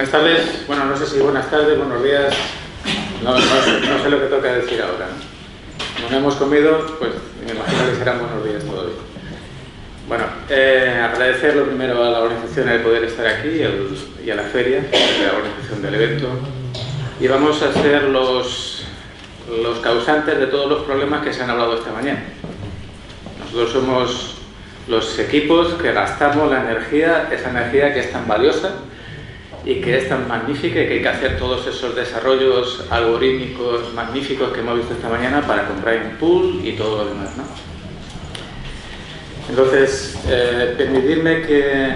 Buenas tardes, bueno, no sé si buenas tardes, buenos días, no sé lo que toca decir ahora, ¿no? Como no hemos comido, pues me imagino que serán buenos días todavía. Bueno, agradecer lo primero a la organización el poder estar aquí y a la feria, la organización del evento. Y vamos a ser los causantes de todos los problemas que se han hablado esta mañana. Nosotros somos los equipos que gastamos la energía, esa energía que es tan valiosa y que es tan magnífica y que hay que hacer todos esos desarrollos algorítmicos magníficos que hemos visto esta mañana para comprar en pool y todo lo demás, ¿no? Entonces, permitidme que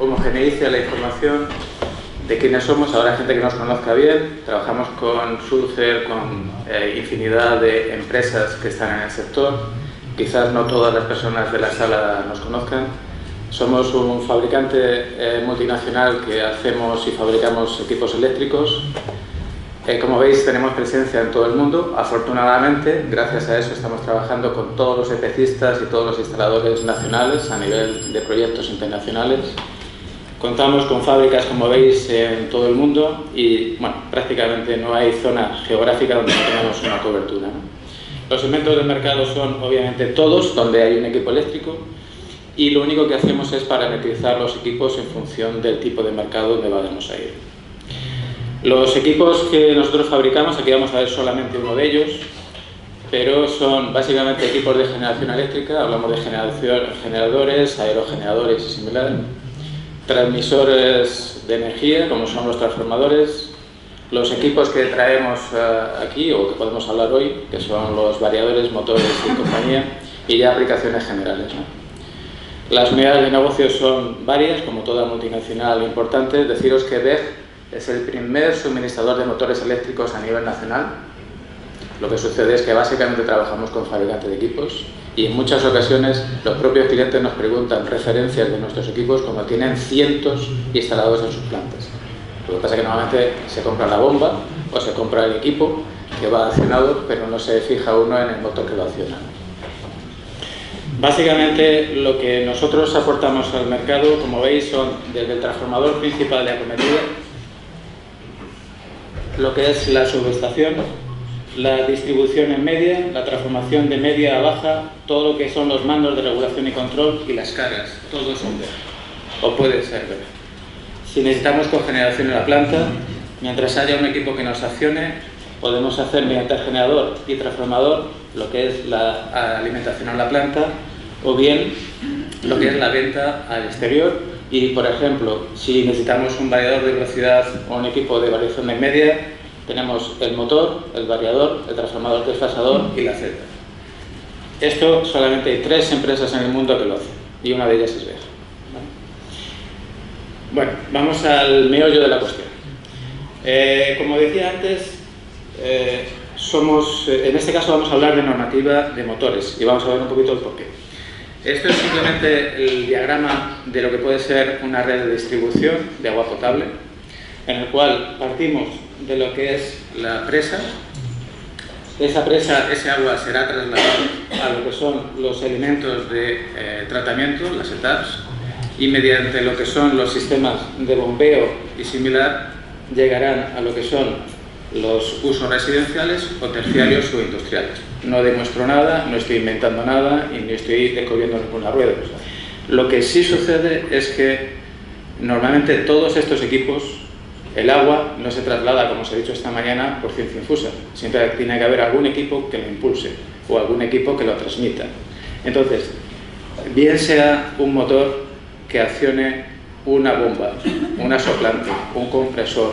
homogeneice la información de quiénes somos. Ahora gente que nos conozca bien, trabajamos con Sulzer, con infinidad de empresas que están en el sector. Quizás no todas las personas de la sala nos conozcan. Somos un fabricante multinacional que hacemos y fabricamos equipos eléctricos. Como veis, tenemos presencia en todo el mundo. Afortunadamente, gracias a eso estamos trabajando con todos los EPCistas y todos los instaladores nacionales a nivel de proyectos internacionales. Contamos con fábricas, como veis, en todo el mundo y, bueno, prácticamente no hay zona geográfica donde no tengamos una cobertura, ¿no? Los segmentos del mercado son, obviamente, todos donde hay un equipo eléctrico y lo único que hacemos es parametrizar los equipos en función del tipo de mercado donde vamos a ir. Los equipos que nosotros fabricamos, aquí vamos a ver solamente uno de ellos, pero son básicamente equipos de generación eléctrica. Hablamos de generadores, aerogeneradores y similar, transmisores de energía, como son los transformadores, los equipos que traemos aquí, o que podemos hablar hoy, que son los variadores, motores y compañía, y ya aplicaciones generales, ¿no? Las unidades de negocio son varias, como toda multinacional importante. Deciros que BEG es el primer suministrador de motores eléctricos a nivel nacional. Lo que sucede es que básicamente trabajamos con fabricantes de equipos y en muchas ocasiones los propios clientes nos preguntan referencias de nuestros equipos como tienen cientos instalados en sus plantas. Lo que pasa es que normalmente se compra la bomba o se compra el equipo que va accionado, pero no se fija uno en el motor que lo acciona. Básicamente lo que nosotros aportamos al mercado, como veis, son desde el transformador principal de acometida, lo que es la subestación, la distribución en media, la transformación de media a baja, todo lo que son los mandos de regulación y control y las cargas, todo son BEG, o puede ser BEG. Si necesitamos cogeneración en la planta, mientras haya un equipo que nos accione, podemos hacer mediante el generador y transformador lo que es la alimentación a la planta o bien lo que es la venta al exterior. Y, por ejemplo, si necesitamos un variador de velocidad o un equipo de variación de media, tenemos el motor, el variador, el transformador desfasador y la celda. Esto solamente hay 3 empresas en el mundo que lo hacen y una de ellas es BEG. Bueno, vamos al meollo de la cuestión. Como decía antes, en este caso vamos a hablar de normativa de motores y vamos a ver un poquito el porqué. Esto es simplemente el diagrama de lo que puede ser una red de distribución de agua potable, en el cual partimos de lo que es la presa. De esa presa, ese agua será trasladada a lo que son los elementos de tratamiento, las etapas, y mediante lo que son los sistemas de bombeo y similar, llegarán a lo que son los usos residenciales o terciarios o industriales. No demuestro nada, no estoy inventando nada y ni estoy descubriendo ninguna rueda. Lo que sí sucede es que normalmente todos estos equipos, el agua no se traslada, como os he dicho esta mañana, por ciencia infusa. Siempre tiene que haber algún equipo que lo impulse o algún equipo que lo transmita. Entonces, bien sea un motor que accione una bomba, una soplante, un compresor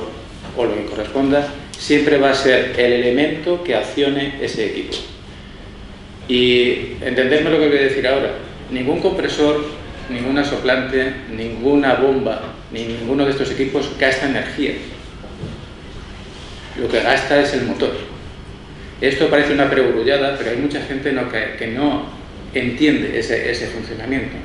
o lo que corresponda, siempre va a ser el elemento que accione ese equipo. Y entendedme lo que voy a decir ahora. Ningún compresor, ninguna soplante, ninguna bomba, ni ninguno de estos equipos gasta energía. Lo que gasta es el motor. Esto parece una perogrullada, pero hay mucha gente que no entiende ese funcionamiento.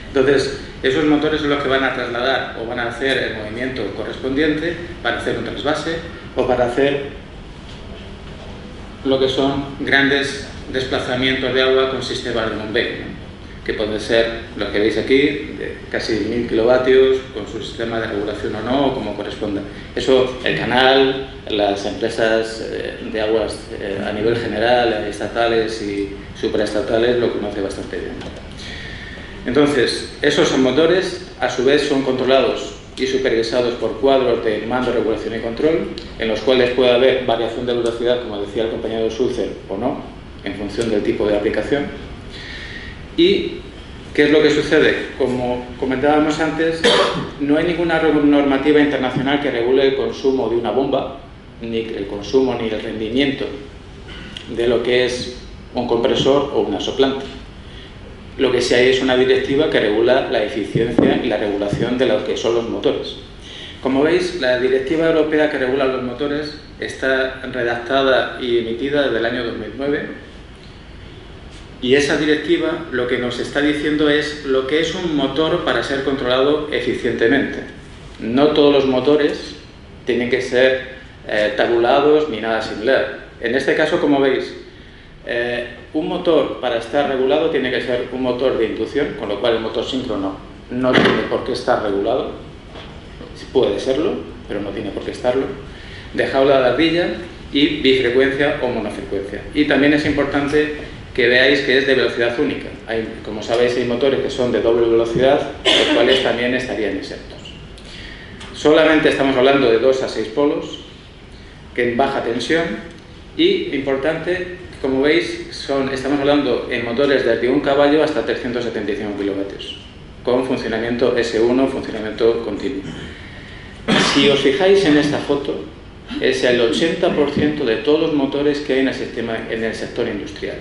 Entonces, esos motores son los que van a trasladar o van a hacer el movimiento correspondiente para hacer un trasvase o para hacer lo que son grandes desplazamientos de agua con sistemas de bombeo. que pueden ser los que veis aquí, de casi 1000 kilovatios, con su sistema de regulación o no, como corresponda. Eso, el canal, las empresas de aguas a nivel general, estatales y supraestatales, lo conoce bastante bien. Entonces, esos motores, a su vez, son controlados y supervisados por cuadros de mando, regulación y control, en los cuales puede haber variación de velocidad, como decía el compañero Sulzer, o no, en función del tipo de aplicación. ¿Y qué es lo que sucede? Como comentábamos antes, no hay ninguna normativa internacional que regule el consumo de una bomba, ni el consumo ni el rendimiento de lo que es un compresor o una soplante. Lo que sí hay es una directiva que regula la eficiencia y la regulación de lo que son los motores. Como veis, la directiva europea que regula los motores está redactada y emitida desde el año 2009. Y esa directiva lo que nos está diciendo es lo que es un motor para ser controlado eficientemente. No todos los motores tienen que ser tabulados ni nada similar. En este caso, como veis, un motor para estar regulado tiene que ser un motor de inducción, con lo cual el motor síncrono no tiene por qué estar regulado. Puede serlo, pero no tiene por qué estarlo. De jaula de ardilla y bifrecuencia o monofrecuencia. Y también es importante que veáis que es de velocidad única. Como sabéis, hay motores que son de doble velocidad, los cuales también estarían exentos. Solamente estamos hablando de 2 a 6 polos, que en baja tensión, y importante, como veis, estamos hablando en motores desde 1 caballo hasta 375 kilovatios, con funcionamiento S1, funcionamiento continuo. Si os fijáis en esta foto, es el 80% de todos los motores que hay en el sector industrial.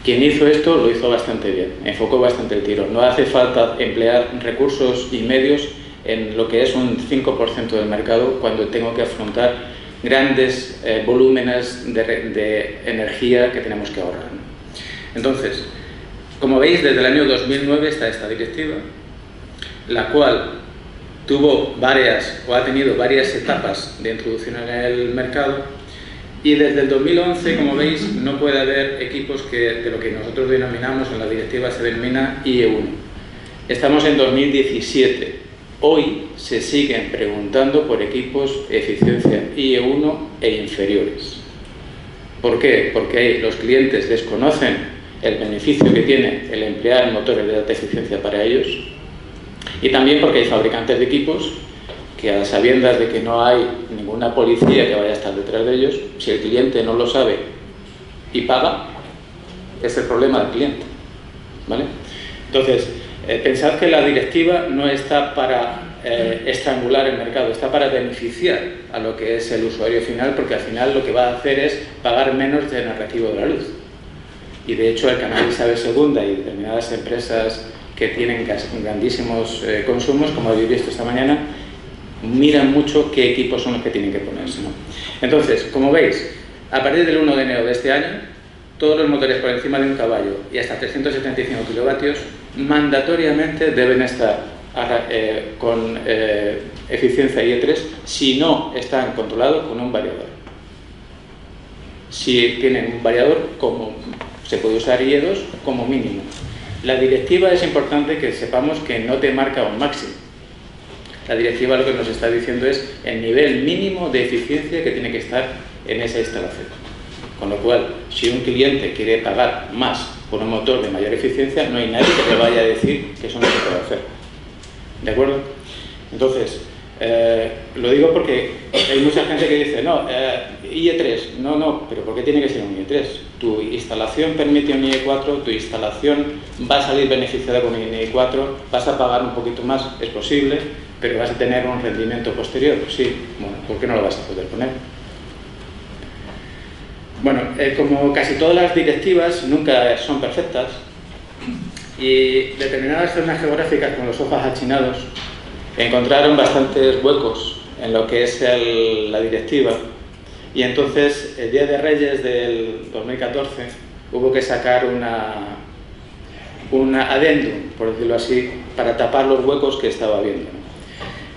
Quien hizo esto lo hizo bastante bien, enfocó bastante el tiro. No hace falta emplear recursos y medios en lo que es un 5% del mercado cuando tengo que afrontar grandes volúmenes de energía que tenemos que ahorrar. Entonces, como veis, desde el año 2009 está esta directiva, la cual ha tenido varias etapas de introducción en el mercado. Y desde el 2011, como veis, no puede haber equipos de lo que nosotros denominamos, en la directiva se denomina IE1. Estamos en 2017. Hoy se siguen preguntando por equipos eficiencia IE1 e inferiores. ¿Por qué? Porque los clientes desconocen el beneficio que tiene el emplear motores de alta eficiencia para ellos, y también porque hay fabricantes de equipos que, a sabiendas de que no hay ninguna policía que vaya a estar detrás de ellos, si el cliente no lo sabe y paga, es el problema del cliente, ¿vale? Entonces, pensad que la directiva no está para estrangular el mercado, está para beneficiar a lo que es el usuario final, porque al final lo que va a hacer es pagar menos en el recibo de la luz. Y de hecho el canal Isabel II y determinadas empresas que tienen grandísimos consumos, como habéis visto esta mañana, miran mucho qué equipos son los que tienen que ponerse, ¿no? Entonces, como veis, a partir del 1 de enero de este año, todos los motores por encima de 1 caballo y hasta 375 kilovatios mandatoriamente deben estar con eficiencia IE3 si no están controlados con un variador. Si tienen un variador, se puede usar IE2 como mínimo. La directiva es importante que sepamos que no te marca un máximo. La directiva lo que nos está diciendo es el nivel mínimo de eficiencia que tiene que estar en esa instalación. Con lo cual, si un cliente quiere pagar más por un motor de mayor eficiencia, no hay nadie que le vaya a decir que eso no se puede hacer. ¿De acuerdo? Entonces, lo digo porque hay mucha gente que dice, no, IE3, no, pero ¿por qué tiene que ser un IE3? Tu instalación permite un IE4, tu instalación va a salir beneficiada con un IE4, vas a pagar un poquito más, es posible, pero vas a tener un rendimiento posterior. Sí, bueno, ¿por qué no lo vas a poder poner? Bueno, como casi todas las directivas nunca son perfectas, y determinadas zonas geográficas con los ojos achinados encontraron bastantes huecos en lo que es la directiva, y entonces el Día de Reyes del 2014 hubo que sacar un adendum, por decirlo así, para tapar los huecos que estaba habiendo.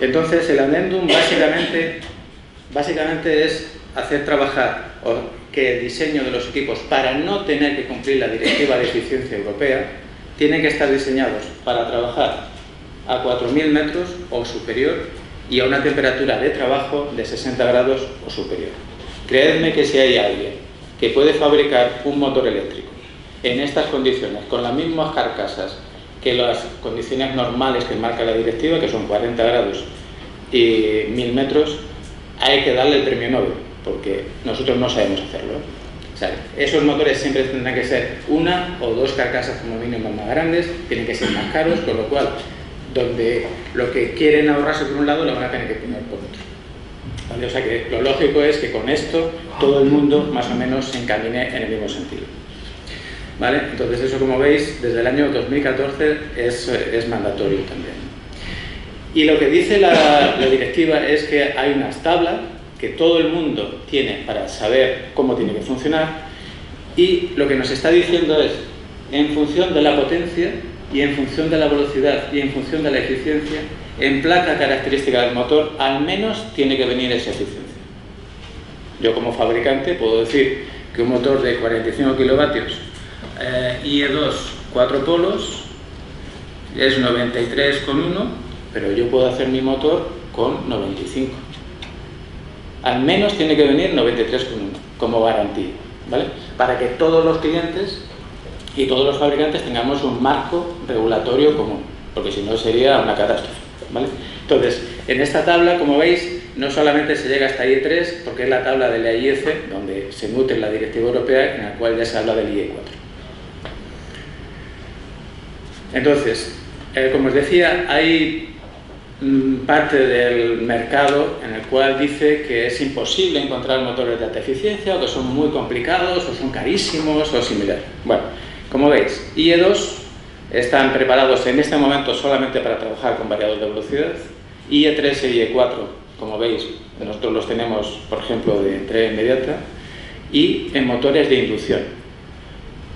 Entonces el adendum básicamente es hacer trabajar que el diseño de los equipos, para no tener que cumplir la directiva de eficiencia europea, tienen que estar diseñados para trabajar a 4.000 metros o superior y a una temperatura de trabajo de 60 grados o superior. Creedme que si hay alguien que puede fabricar un motor eléctrico en estas condiciones, con las mismas carcasas que las condiciones normales que marca la directiva, que son 40 grados y 1.000 metros, hay que darle el premio Nobel, porque nosotros no sabemos hacerlo. O sea, esos motores siempre tendrán que ser una o dos carcasas como mínimo más grandes, tienen que ser más caros, con lo cual, donde lo que quieren ahorrarse por un lado, lo van a tener que poner por otro. ¿Vale? O sea que lo lógico es que con esto todo el mundo más o menos se encamine en el mismo sentido. ¿Vale? Entonces eso, como veis, desde el año 2014 es mandatorio también. Y lo que dice la directiva es que hay unas tablas que todo el mundo tiene para saber cómo tiene que funcionar, y lo que nos está diciendo es, en función de la potencia y en función de la velocidad y en función de la eficiencia, en placa característica del motor, al menos tiene que venir esa eficiencia. Yo como fabricante puedo decir que un motor de 45 kilovatios IE2 4 polos es 93,1, pero yo puedo hacer mi motor con 95. Al menos tiene que venir 93,1 como garantía, ¿vale? Para que todos los clientes y todos los fabricantes tengamos un marco regulatorio común, porque si no sería una catástrofe, ¿vale? Entonces, en esta tabla, como veis, no solamente se llega hasta IE3, porque es la tabla de la IEC, donde se nutre la directiva europea, en la cual ya se habla del IE4. Entonces, como os decía, hay parte del mercado en el cual dice que es imposible encontrar motores de alta eficiencia, o que son muy complicados, o son carísimos, o similar. Bueno, como veis, IE2 están preparados en este momento solamente para trabajar con variador de velocidad. IE3 y IE4, como veis, nosotros los tenemos, por ejemplo, de entrega inmediata, y en motores de inducción.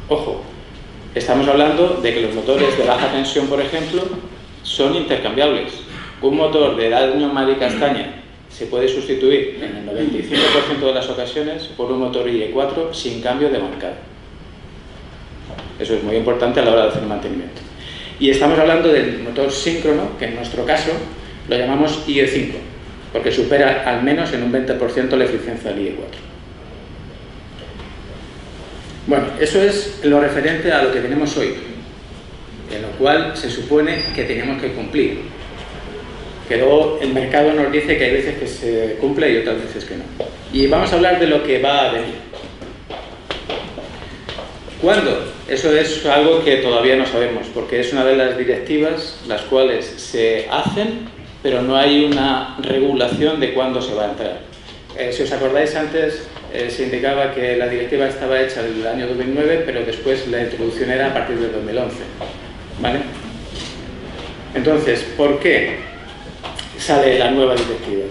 Ojo, estamos hablando de que los motores de baja tensión, por ejemplo, son intercambiables. Un motor de daño Mari-Castaña se puede sustituir en el 95% de las ocasiones por un motor IE4 sin cambio de marcado. Eso es muy importante a la hora de hacer mantenimiento. Y estamos hablando del motor síncrono, que en nuestro caso lo llamamos IE5, porque supera al menos en un 20% la eficiencia del IE4. Bueno, eso es lo referente a lo que tenemos hoy, en lo cual se supone que tenemos que cumplir. Que luego el mercado nos dice que hay veces que se cumple y otras veces que no. Y vamos a hablar de lo que va a venir. ¿Cuándo? Eso es algo que todavía no sabemos, porque es una de las directivas las cuales se hacen, pero no hay una regulación de cuándo se va a entrar. Si os acordáis, antes se indicaba que la directiva estaba hecha desde el año 2009, pero después la introducción era a partir del 2011. ¿Vale? Entonces, ¿por qué sale la nueva directiva?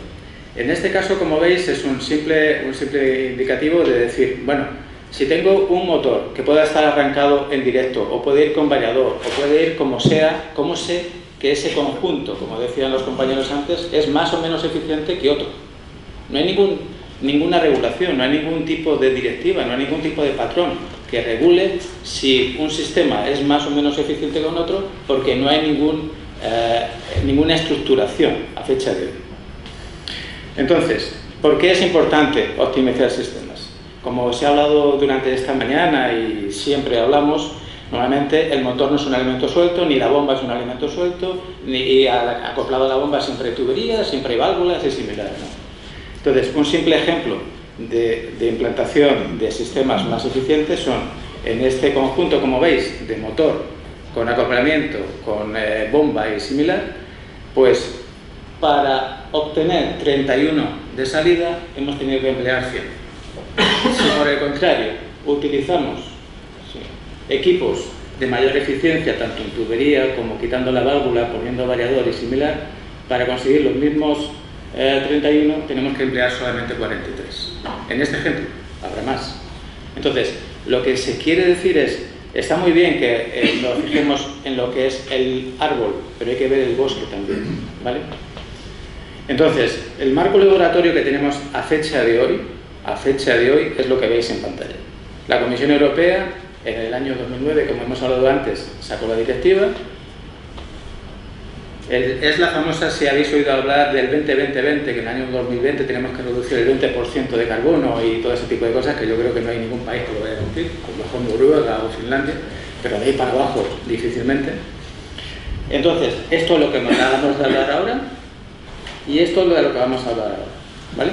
En este caso, como veis, es un simple indicativo de decir, bueno, si tengo un motor que pueda estar arrancado en directo, o puede ir con variador, o puede ir como sea, ¿cómo sé que ese conjunto, como decían los compañeros antes, es más o menos eficiente que otro? No hay ninguna regulación, no hay ningún tipo de directiva, no hay ningún tipo de patrón que regule si un sistema es más o menos eficiente que un otro, porque no hay ninguna estructuración a fecha de hoy. Entonces, ¿por qué es importante optimizar sistemas? Como se ha hablado durante esta mañana y siempre hablamos, normalmente el motor no es un elemento suelto, ni la bomba es un elemento suelto, ni acoplado a la bomba siempre hay tuberías, siempre hay válvulas y similares, ¿no? Entonces, un simple ejemplo de implantación de sistemas más eficientes son, en este conjunto, como veis, de motor con acoplamiento, con bomba y similar, pues para obtener 31 de salida hemos tenido que emplear 100. Si por el contrario utilizamos equipos de mayor eficiencia, tanto en tubería como quitando la válvula, poniendo variador y similar, para conseguir los mismos 31 tenemos que emplear solamente 43. En este ejemplo habrá más. Entonces, lo que se quiere decir es, está muy bien que nos fijemos en lo que es el árbol, pero hay que ver el bosque también, ¿vale? Entonces, el marco regulatorio que tenemos a fecha de hoy es lo que veis en pantalla. La Comisión Europea En el año 2009, como hemos hablado antes, sacó la directiva. Es la famosa, si habéis oído hablar del 20-20-20, que en el año 2020 tenemos que reducir el 20% de carbono y todo ese tipo de cosas, que yo creo que no hay ningún país que lo vaya a cumplir, como mejor Noruega o Finlandia, pero de ahí para abajo difícilmente. Entonces, esto es lo que nos vamos a hablar ahora y esto es de lo que vamos a hablar ahora, ¿vale?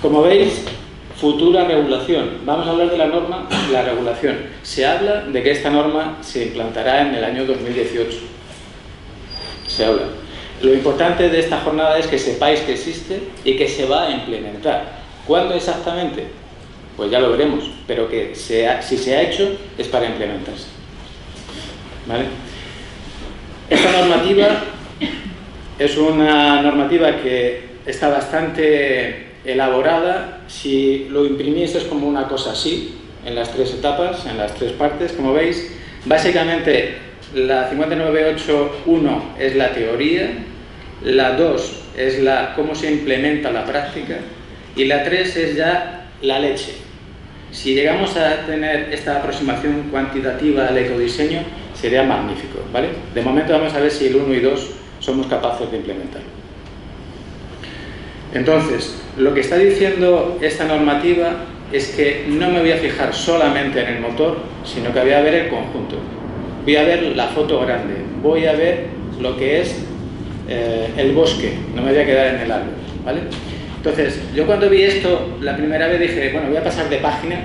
Como veis, futura regulación. Vamos a hablar de la norma, la regulación. Se habla de que esta norma se implantará en el año 2018. Se habla. Lo importante de esta jornada es que sepáis que existe y que se va a implementar. ¿Cuándo exactamente? Pues ya lo veremos, pero que si se ha hecho es para implementarse. ¿Vale? Esta normativa es una normativa que está bastante elaborada. Si lo imprimís es como una cosa así, en las tres etapas, en las tres partes, como veis. Básicamente, la 598.1 es la teoría, la 2 es cómo se implementa la práctica y la 3 es ya la leche. Si llegamos a tener esta aproximación cuantitativa al ecodiseño, sería magnífico, ¿vale? De momento vamos a ver si el 1 y 2 somos capaces de implementarlo. Entonces, lo que está diciendo esta normativa es que no me voy a fijar solamente en el motor, sino que voy a ver el conjunto. Voy a ver la foto grande, voy a ver lo que es el bosque, no me voy a quedar en el árbol, ¿vale? Entonces, yo cuando vi esto la primera vez dije, bueno, voy a pasar de página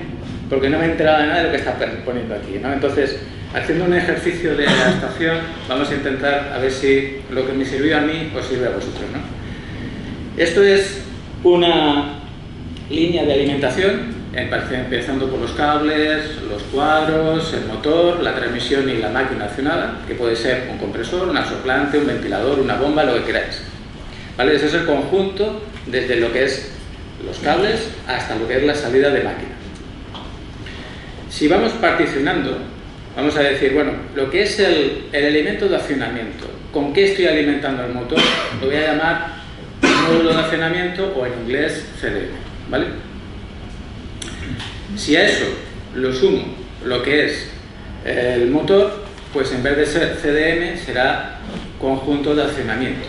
porque no me he enterado de nada de lo que está poniendo aquí, ¿no? Entonces, haciendo un ejercicio de adaptación, vamos a intentar a ver si lo que me sirvió a mí os sirve a vosotros, ¿no? Esto es una línea de alimentación, empezando por los cables, los cuadros, el motor, la transmisión y la máquina accionada, que puede ser un compresor, un soplante, un ventilador, una bomba, lo que queráis. ¿Vale? Ese es el conjunto desde lo que es los cables hasta lo que es la salida de máquina. Si vamos particionando, vamos a decir, bueno, lo que es el elemento de accionamiento, ¿con qué estoy alimentando el motor? Lo voy a llamar módulo de accionamiento o en inglés CDM, ¿vale? Si a eso lo sumo lo que es el motor, pues en vez de ser CDM será conjunto de accionamiento,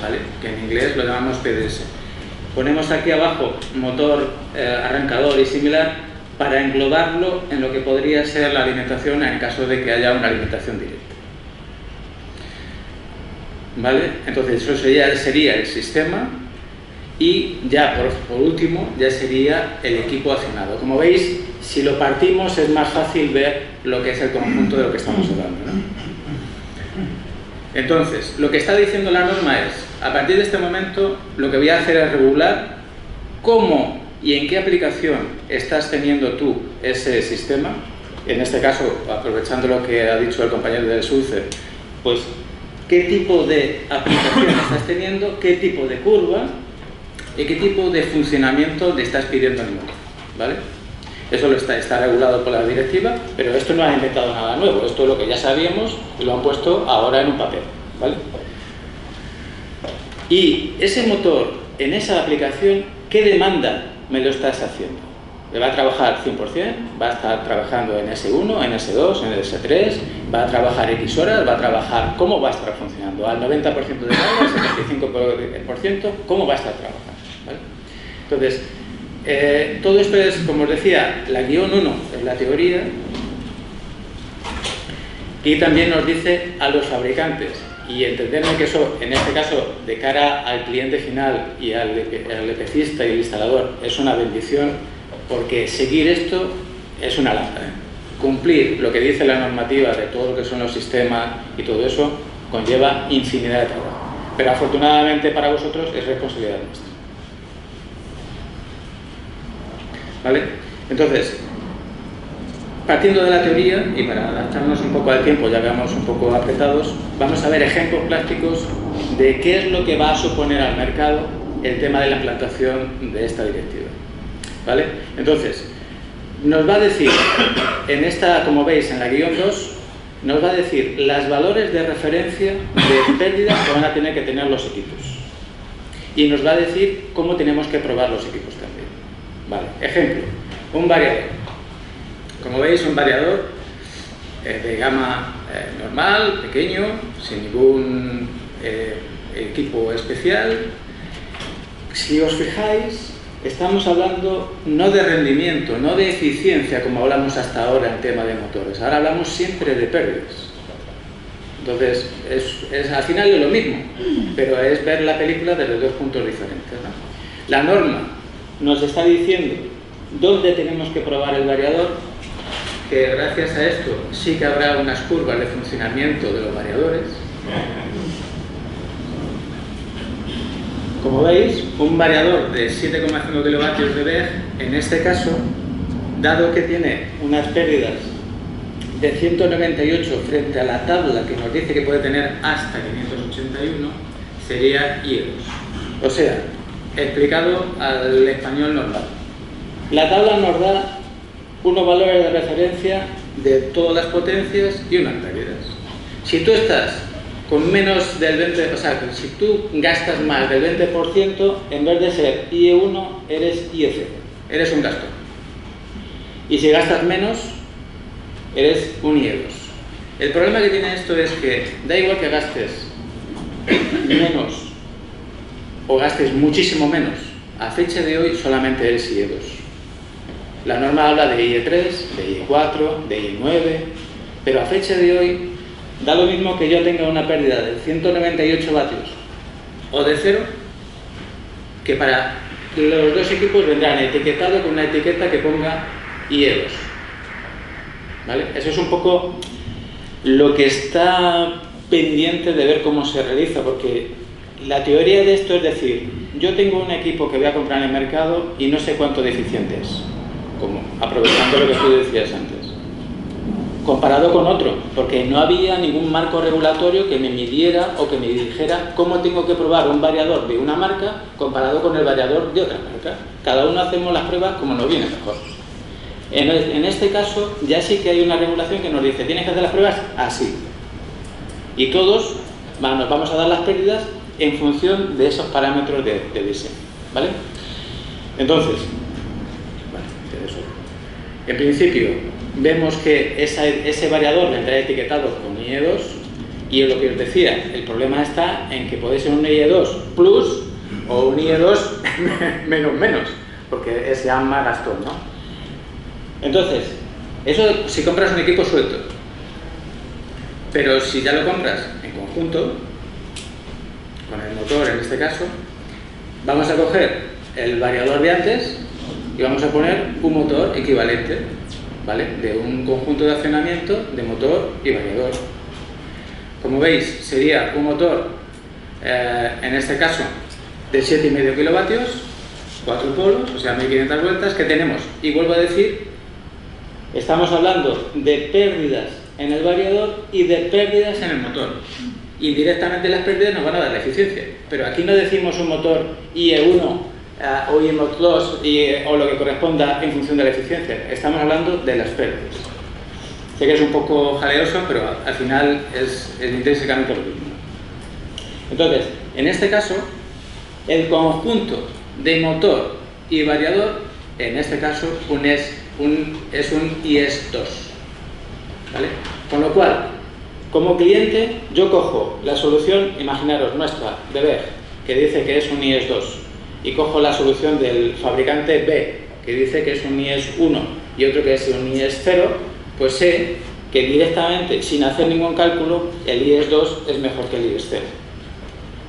¿vale? Que en inglés lo llamamos PDS. Ponemos aquí abajo motor, arrancador y similar para englobarlo en lo que podría ser la alimentación en caso de que haya una alimentación directa. ¿Vale? Entonces eso sería el sistema y ya por último ya sería el equipo accionado. Como veis, si lo partimos es más fácil ver lo que es el conjunto de lo que estamos hablando, ¿no? Entonces, lo que está diciendo la norma es, a partir de este momento lo que voy a hacer es regular cómo y en qué aplicación estás teniendo tú ese sistema. En este caso, aprovechando lo que ha dicho el compañero del SULCE, pues qué tipo de aplicación estás teniendo, qué tipo de curva y qué tipo de funcionamiento le estás pidiendo al motor, ¿vale? Eso está regulado por la directiva, pero esto no ha inventado nada nuevo, esto es lo que ya sabíamos y lo han puesto ahora en un papel, ¿vale? Y ese motor, en esa aplicación, ¿qué demanda me lo estás haciendo? ¿Me va a trabajar 100%? ¿Va a estar trabajando en S1, en S2, en S3? ¿Va a trabajar X horas? ¿Va a trabajar? ¿Cómo va a estar funcionando? ¿Al 90% de carga? ¿al 75%? ¿Cómo va a estar trabajando? ¿Vale? Entonces, todo esto es, como os decía, la guión 1 es la teoría y también nos dice a los fabricantes, y entenderme que eso, en este caso, de cara al cliente final y al EPCista y el instalador, es una bendición, porque seguir esto es una lata, ¿eh? Cumplir lo que dice la normativa de todo lo que son los sistemas y todo eso conlleva infinidad de trabajo, pero afortunadamente para vosotros es responsabilidad nuestra. ¿Vale? Entonces, partiendo de la teoría y para adaptarnos un poco al tiempo, ya que vamos un poco apretados, vamos a ver ejemplos prácticos de qué es lo que va a suponer al mercado el tema de la implantación de esta directiva. ¿Vale? Entonces, nos va a decir, en esta, como veis, en la guión 2, nos va a decir los valores de referencia de pérdida que van a tener que tener los equipos. Y nos va a decir cómo tenemos que probar los equipos también. Vale, ejemplo, un variador. Como veis, un variador de gama normal, pequeño, sin ningún equipo especial. Si os fijáis, estamos hablando no de rendimiento, no de eficiencia, como hablamos hasta ahora en tema de motores. Ahora hablamos siempre de pérdidas. Entonces, al final es lo mismo, pero es ver la película desde dos puntos diferentes, ¿no? La norma nos está diciendo dónde tenemos que probar el variador, que gracias a esto sí que habrá unas curvas de funcionamiento de los variadores. Como veis, un variador de 7,5 kilovatios de BEG, en este caso, dado que tiene unas pérdidas de 198 frente a la tabla que nos dice que puede tener hasta 581, sería IE2. O sea, explicado al español normal. La tabla nos da unos valores de referencia de todas las potencias y unas pérdidas. Si tú estás con menos del 20%, o sea, si tú gastas más del 20%, en vez de ser IE1, eres IE0. Eres un gasto. Y si gastas menos, eres un IE2. El problema que tiene esto es que da igual que gastes menos o gastes muchísimo menos, a fecha de hoy solamente eres IE2. La norma habla de IE3, de IE4, de IE9, pero a fecha de hoy da lo mismo que yo tenga una pérdida de 198 vatios o de 0, que para los dos equipos vendrán etiquetados con una etiqueta que ponga IE2. ¿Vale? Eso es un poco lo que está pendiente de ver cómo se realiza, porque la teoría de esto es decir, yo tengo un equipo que voy a comprar en el mercado y no sé cuánto de eficiente es, como aprovechando lo que tú decías antes, comparado con otro, porque no había ningún marco regulatorio que me midiera o que me dijera cómo tengo que probar un variador de una marca comparado con el variador de otra marca. Cada uno hacemos las pruebas como nos viene mejor. En este caso ya sí que hay una regulación que nos dice tienes que hacer las pruebas así, y todos nos vamos a dar las pérdidas en función de esos parámetros de diseño, ¿vale? Entonces, en principio vemos que ese variador vendrá etiquetado con IE2, y lo que os decía, el problema está en que puede ser un IE2 plus o un IE2 menos, porque es ya más gastón, ¿no? Entonces, eso si compras un equipo suelto, pero si ya lo compras en conjunto, con el motor en este caso, vamos a coger el variador de antes y vamos a poner un motor equivalente, ¿vale? De un conjunto de accionamiento de motor y variador. Como veis, sería un motor, en este caso, de 7,5 kilovatios, 4 polos, o sea, 1500 vueltas, que tenemos, y vuelvo a decir, estamos hablando de pérdidas en el variador y de pérdidas en el motor. Indirectamente las pérdidas nos van a dar la eficiencia, pero aquí no decimos un motor IE1 o IE2 o lo que corresponda en función de la eficiencia. Estamos hablando de las pérdidas. Sé que es un poco jaleoso, pero al final es intrínsecamente lo mismo. Entonces, en este caso, el conjunto de motor y variador, en este caso, es un IES2, ¿vale? Con lo cual, como cliente, yo cojo la solución, imaginaros, nuestra, de BEG, que dice que es un IES2, y cojo la solución del fabricante B, que dice que es un IES1, y otro que es un IES0, pues sé que directamente, sin hacer ningún cálculo, el IES2 es mejor que el IES0.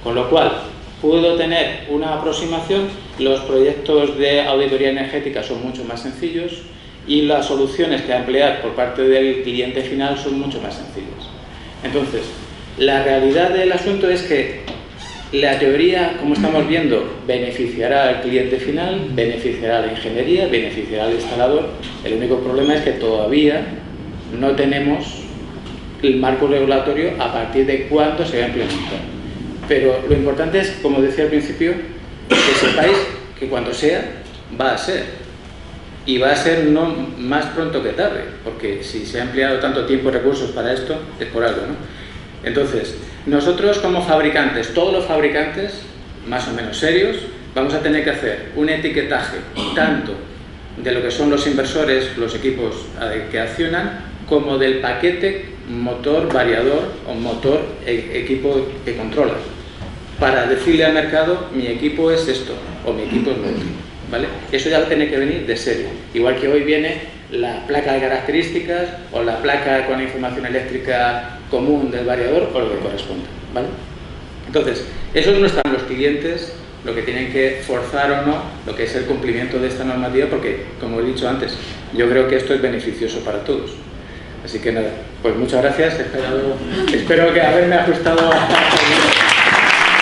Con lo cual, puedo tener una aproximación, los proyectos de auditoría energética son mucho más sencillos y las soluciones que a emplear por parte del cliente final son mucho más sencillas. Entonces, la realidad del asunto es que la teoría, como estamos viendo, beneficiará al cliente final, beneficiará a la ingeniería, beneficiará al instalador. El único problema es que todavía no tenemos el marco regulatorio a partir de cuándo se va a implementar. Pero lo importante es, como decía al principio, que sepáis que cuando sea, va a ser. Y va a ser no más pronto que tarde, porque si se ha empleado tanto tiempo y recursos para esto, es por algo, ¿no? Entonces, nosotros como fabricantes, todos los fabricantes, más o menos serios, vamos a tener que hacer un etiquetaje tanto de lo que son los inversores, los equipos que accionan, como del paquete motor variador o motor equipo que controla, para decirle al mercado mi equipo es esto o mi equipo es lo otro, ¿vale? Eso ya tiene que venir de serie, igual que hoy viene la placa de características o la placa con la información eléctrica común del variador o lo que corresponda, ¿vale? Entonces, esos no están los clientes lo que tienen que forzar o no lo que es el cumplimiento de esta normativa, porque, como he dicho antes, yo creo que esto es beneficioso para todos. Así que nada, pues muchas gracias, espero que haberme ajustado a